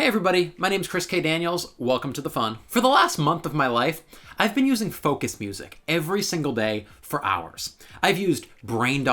Hey everybody, my name's Chris K. Daniels. Welcome to the fun. For the last month of my life, I've been using focus music every single day for hours. I've used brain.fm,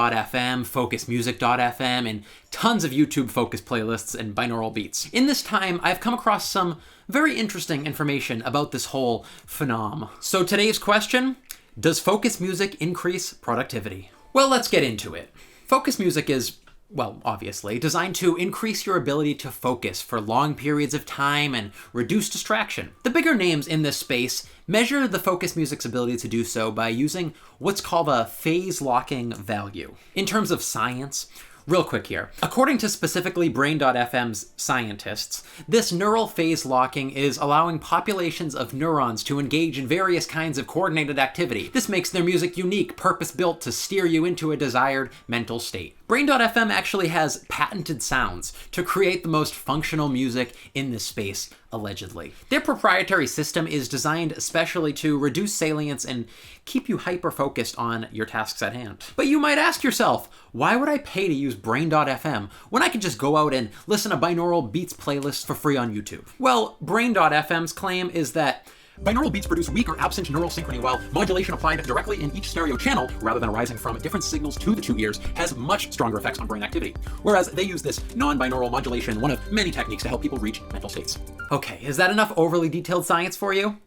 focusmusic.fm, and tons of YouTube focus playlists and binaural beats. In this time, I've come across some very interesting information about this whole phenom. So today's question, does focus music increase productivity? Well, let's get into it. Focus music is, well, obviously, designed to increase your ability to focus for long periods of time and reduce distraction. The bigger names in this space measure the focus music's ability to do so by using what's called a phase locking value. In terms of science, real quick here, according to specifically brain.fm's scientists, this neural phase locking is allowing populations of neurons to engage in various kinds of coordinated activity. This makes their music unique, purpose-built to steer you into a desired mental state. Brain.fm actually has patented sounds to create the most functional music in this space, allegedly. Their proprietary system is designed especially to reduce salience and keep you hyper-focused on your tasks at hand. But you might ask yourself, why would I pay to use Brain.fm when I could just go out and listen to binaural beats playlists for free on YouTube? Well, Brain.fm's claim is that binaural beats produce weak or absent neural synchrony, while modulation applied directly in each stereo channel, rather than arising from different signals to the two ears, has much stronger effects on brain activity. Whereas they use this non-binaural modulation, one of many techniques to help people reach mental states. Okay, is that enough overly detailed science for you?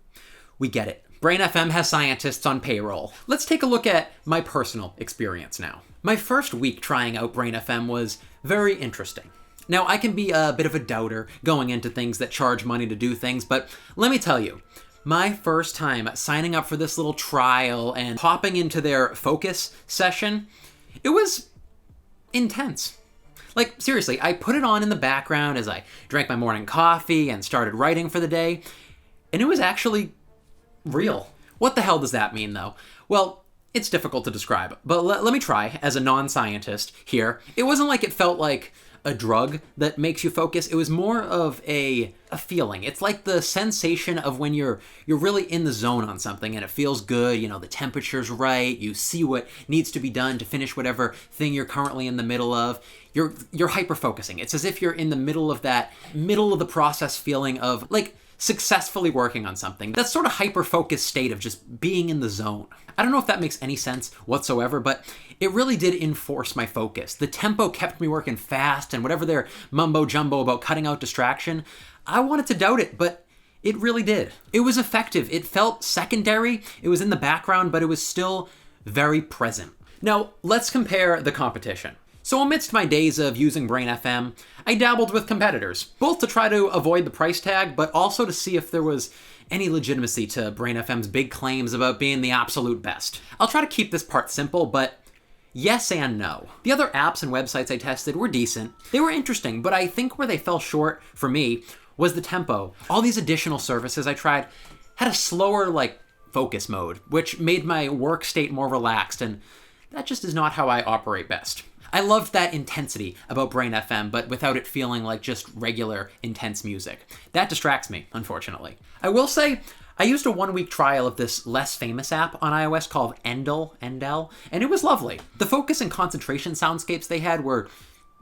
We get it. Brain FM has scientists on payroll. Let's take a look at my personal experience now. My first week trying out Brain FM was very interesting. Now, I can be a bit of a doubter going into things that charge money to do things, but let me tell you, my first time signing up for this little trial and hopping into their focus session, it was intense. Like, seriously, I put it on in the background as I drank my morning coffee and started writing for the day, and it was actually real. What the hell does that mean, though? Well, it's difficult to describe, but let me try as a non-scientist here. It wasn't like it felt like a drug that makes you focus. It was more of a feeling. It's like the sensation of when you're really in the zone on something and it feels good, you know, the temperature's right, you see what needs to be done to finish whatever thing you're currently in the middle of. You're hyper-focusing. It's as if you're in the middle of the process feeling of, like, successfully working on something. That sort of hyper-focused state of just being in the zone. I don't know if that makes any sense whatsoever, but it really did enforce my focus. The tempo kept me working fast, and whatever their mumbo-jumbo about cutting out distraction, I wanted to doubt it, but it really did. It was effective. It felt secondary. It was in the background, but it was still very present. Now, let's compare the competition. So amidst my days of using Brain FM, I dabbled with competitors, both to try to avoid the price tag, but also to see if there was any legitimacy to Brain FM's big claims about being the absolute best. I'll try to keep this part simple, but yes and no. The other apps and websites I tested were decent. They were interesting, but I think where they fell short for me was the tempo. All these additional services I tried had a slower, focus mode, which made my work state more relaxed, and that just is not how I operate best. I loved that intensity about Brain FM, but without it feeling like just regular, intense music. That distracts me, unfortunately. I will say, I used a 1-week trial of this less famous app on iOS called Endel, and it was lovely. The focus and concentration soundscapes they had were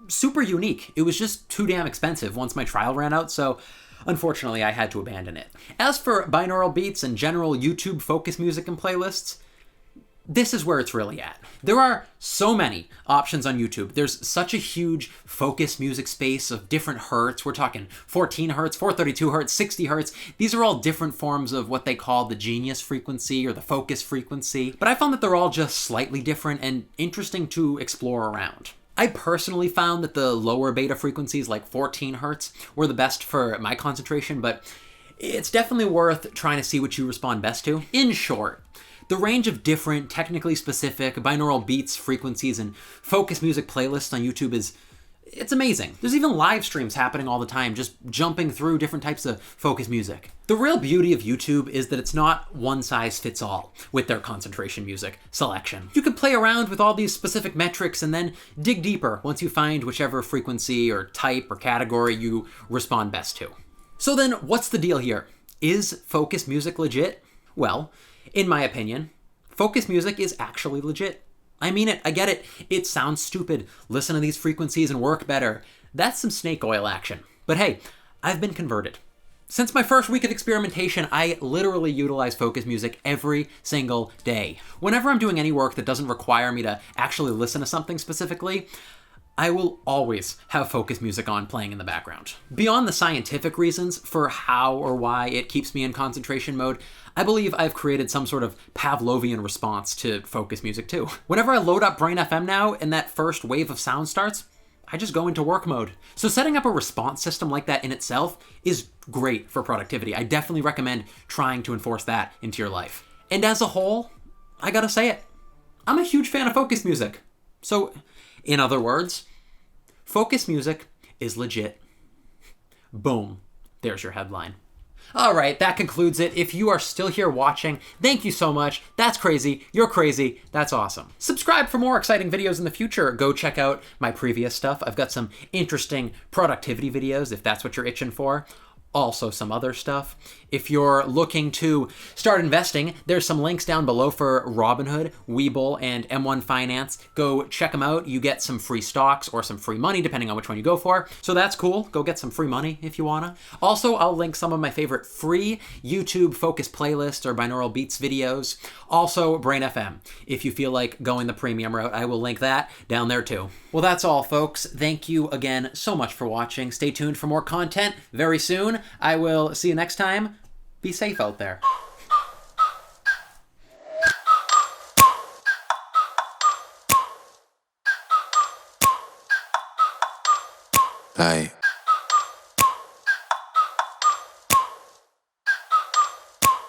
super unique. It was just too damn expensive once my trial ran out, so unfortunately I had to abandon it. As for binaural beats and general YouTube focus music and playlists, this is where it's really at. There are so many options on YouTube. There's such a huge focus music space of different hertz. We're talking 14 hertz, 432 hertz, 60 hertz. These are all different forms of what they call the genius frequency or the focus frequency. But I found that they're all just slightly different and interesting to explore around. I personally found that the lower beta frequencies, like 14 hertz, were the best for my concentration, but it's definitely worth trying to see what you respond best to. In short, the range of different, technically specific binaural beats, frequencies, and focus music playlists on YouTube it's amazing. There's even live streams happening all the time, just jumping through different types of focus music. The real beauty of YouTube is that it's not one size fits all with their concentration music selection. You can play around with all these specific metrics and then dig deeper once you find whichever frequency or type or category you respond best to. So then, what's the deal here? Is focus music legit? Well, in my opinion, focus music is actually legit. I mean it, I get it. It sounds stupid. Listen to these frequencies and work better. That's some snake oil action. But hey, I've been converted. Since my first week of experimentation, I literally utilize focus music every single day. Whenever I'm doing any work that doesn't require me to actually listen to something specifically, I will always have focus music on playing in the background. Beyond the scientific reasons for how or why it keeps me in concentration mode, I believe I've created some sort of Pavlovian response to focus music too. Whenever I load up Brain FM now and that first wave of sound starts, I just go into work mode. So setting up a response system like that in itself is great for productivity. I definitely recommend trying to enforce that into your life. And as a whole, I gotta say it, I'm a huge fan of focus music. So, in other words, focus music is legit. Boom. There's your headline. All right, that concludes it. If you are still here watching, thank you so much. That's crazy. You're crazy. That's awesome. Subscribe for more exciting videos in the future. Go check out my previous stuff. I've got some interesting productivity videos if that's what you're itching for. Also some other stuff. If you're looking to start investing, there's some links down below for Robinhood, WEBULL, and M1 Finance. Go check them out. You get some free stocks or some free money, depending on which one you go for. So that's cool. Go get some free money if you wanna. Also, I'll link some of my favorite free YouTube focus playlists or binaural beats videos. Also, Brain FM. If you feel like going the premium route, I will link that down there too. Well, that's all, folks. Thank you again so much for watching. Stay tuned for more content very soon. I will see you next time. Be safe out there. Like